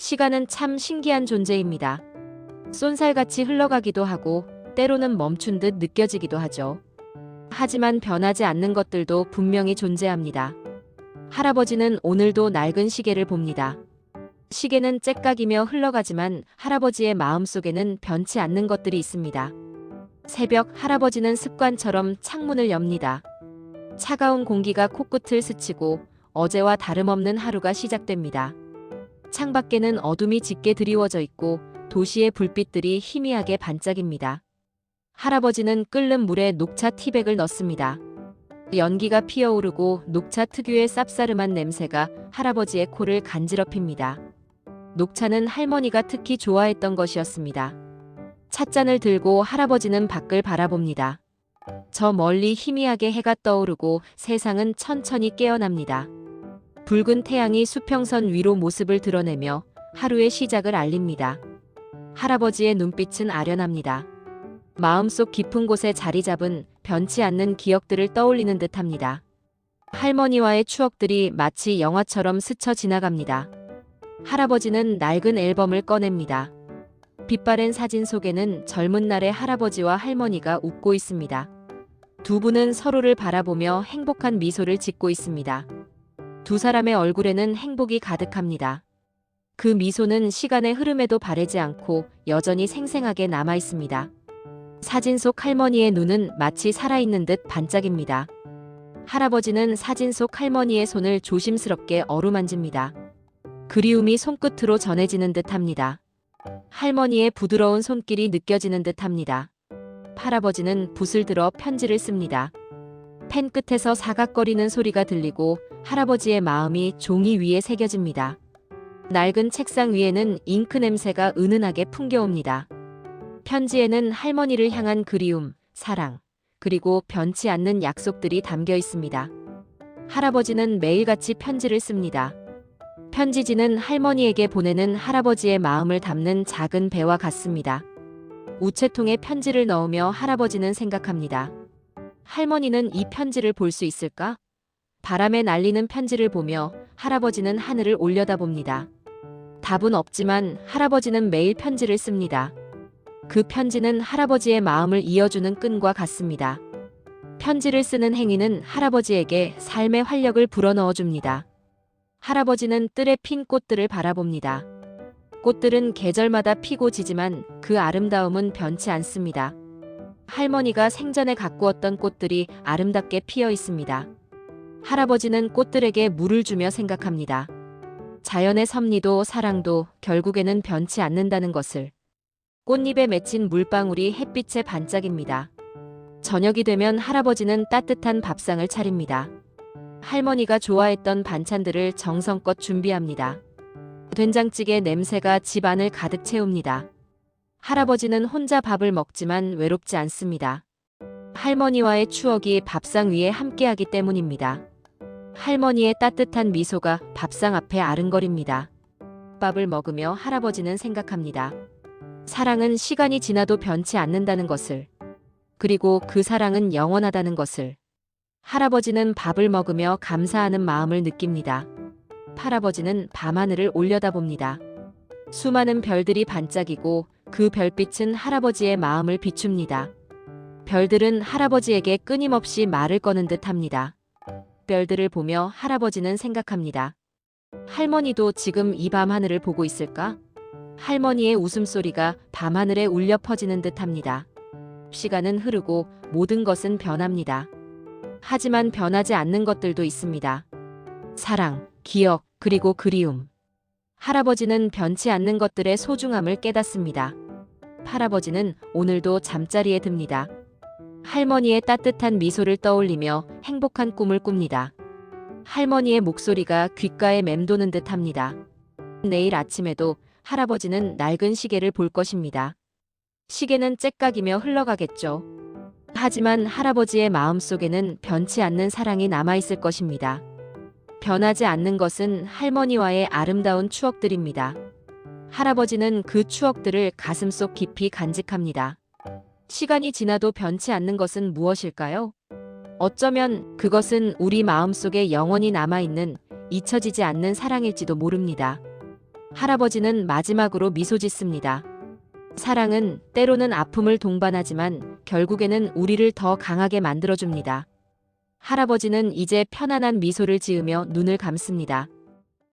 시간은 참 신기한 존재입니다. 쏜살같이 흘러가기도 하고 때로는 멈춘 듯 느껴지기도 하죠. 하지만 변하지 않는 것들도 분명히 존재합니다. 할아버지는 오늘도 낡은 시계를 봅니다. 시계는 째깍이며 흘러가지만 할아버지의 마음속에는 변치 않는 것들이 있습니다. 새벽 할아버지는 습관처럼 창문을 엽니다. 차가운 공기가 코끝을 스치고 어제와 다름없는 하루가 시작됩니다. 창밖에는 어둠이 짙게 드리워져 있고 도시의 불빛들이 희미하게 반짝입니다. 할아버지는 끓는 물에 녹차 티백을 넣습니다. 연기가 피어오르고 녹차 특유의 쌉싸름한 냄새가 할아버지의 코를 간지럽힙니다. 녹차는 할머니가 특히 좋아했던 것이었습니다. 찻잔을 들고 할아버지는 밖을 바라봅니다. 저 멀리 희미하게 해가 떠오르고 세상은 천천히 깨어납니다. 붉은 태양이 수평선 위로 모습을 드러내며 하루의 시작을 알립니다. 할아버지의 눈빛은 아련합니다. 마음속 깊은 곳에 자리 잡은 변치 않는 기억들을 떠올리는 듯합니다. 할머니와의 추억들이 마치 영화처럼 스쳐 지나갑니다. 할아버지는 낡은 앨범을 꺼냅니다. 빛바랜 사진 속에는 젊은 날의 할아버지와 할머니가 웃고 있습니다. 두 분은 서로를 바라보며 행복한 미소를 짓고 있습니다. 두 사람의 얼굴에는 행복이 가득합니다. 그 미소는 시간의 흐름에도 바래지 않고 여전히 생생하게 남아 있습니다. 사진 속 할머니의 눈은 마치 살아있는 듯 반짝입니다. 할아버지는 사진 속 할머니의 손을 조심스럽게 어루만집니다. 그리움이 손끝으로 전해지는 듯합니다. 할머니의 부드러운 손길이 느껴지는 듯합니다. 할아버지는 붓을 들어 편지를 씁니다. 펜 끝에서 사각거리는 소리가 들리고 할아버지의 마음이 종이 위에 새겨집니다. 낡은 책상 위에는 잉크 냄새가 은은하게 풍겨옵니다. 편지에는 할머니를 향한 그리움, 사랑, 그리고 변치 않는 약속들이 담겨 있습니다. 할아버지는 매일같이 편지를 씁니다. 편지지는 할머니에게 보내는 할아버지의 마음을 담는 작은 배와 같습니다. 우체통에 편지를 넣으며 할아버지는 생각합니다. 할머니는 이 편지를 볼 수 있을까? 바람에 날리는 편지를 보며 할아버지는 하늘을 올려다봅니다. 답은 없지만 할아버지는 매일 편지를 씁니다. 그 편지는 할아버지의 마음을 이어주는 끈과 같습니다. 편지를 쓰는 행위는 할아버지에게 삶의 활력을 불어넣어줍니다. 할아버지는 뜰에 핀 꽃들을 바라봅니다. 꽃들은 계절마다 피고 지지만 그 아름다움은 변치 않습니다. 할머니가 생전에 가꾸었던 꽃들이 아름답게 피어 있습니다. 할아버지는 꽃들에게 물을 주며 생각합니다. 자연의 섭리도 사랑도 결국에는 변치 않는다는 것을. 꽃잎에 맺힌 물방울이 햇빛에 반짝입니다. 저녁이 되면 할아버지는 따뜻한 밥상을 차립니다. 할머니가 좋아했던 반찬들을 정성껏 준비합니다. 된장찌개 냄새가 집 안을 가득 채웁니다. 할아버지는 혼자 밥을 먹지만 외롭지 않습니다. 할머니와의 추억이 밥상 위에 함께하기 때문입니다. 할머니의 따뜻한 미소가 밥상 앞에 아른거립니다. 밥을 먹으며 할아버지는 생각합니다. 사랑은 시간이 지나도 변치 않는다는 것을. 그리고 그 사랑은 영원하다는 것을. 할아버지는 밥을 먹으며 감사하는 마음을 느낍니다. 할아버지는 밤하늘을 올려다봅니다. 수많은 별들이 반짝이고 그 별빛은 할아버지의 마음을 비춥니다. 별들은 할아버지에게 끊임없이 말을 거는 듯합니다. 별들을 보며 할아버지는 생각합니다. 할머니도 지금 이 밤하늘을 보고 있을까? 할머니의 웃음소리가 밤하늘에 울려 퍼지는 듯합니다. 시간은 흐르고 모든 것은 변합니다. 하지만 변하지 않는 것들도 있습니다. 사랑, 기억, 그리고 그리움. 할아버지는 변치 않는 것들의 소중함을 깨닫습니다. 할아버지는 오늘도 잠자리에 듭니다. 할머니의 따뜻한 미소를 떠올리며 행복한 꿈을 꿉니다. 할머니의 목소리가 귓가에 맴도는 듯합니다. 내일 아침에도 할아버지는 낡은 시계를 볼 것입니다. 시계는 째깍이며 흘러가겠죠. 하지만 할아버지의 마음속에는 변치 않는 사랑이 남아있을 것입니다. 변하지 않는 것은 할머니와의 아름다운 추억들입니다. 할아버지는 그 추억들을 가슴속 깊이 간직합니다. 시간이 지나도 변치 않는 것은 무엇일까요? 어쩌면 그것은 우리 마음속에 영원히 남아있는 잊혀지지 않는 사랑일지도 모릅니다. 할아버지는 마지막으로 미소 짓습니다. 사랑은 때로는 아픔을 동반하지만 결국에는 우리를 더 강하게 만들어줍니다. 할아버지는 이제 편안한 미소를 지으며 눈을 감습니다.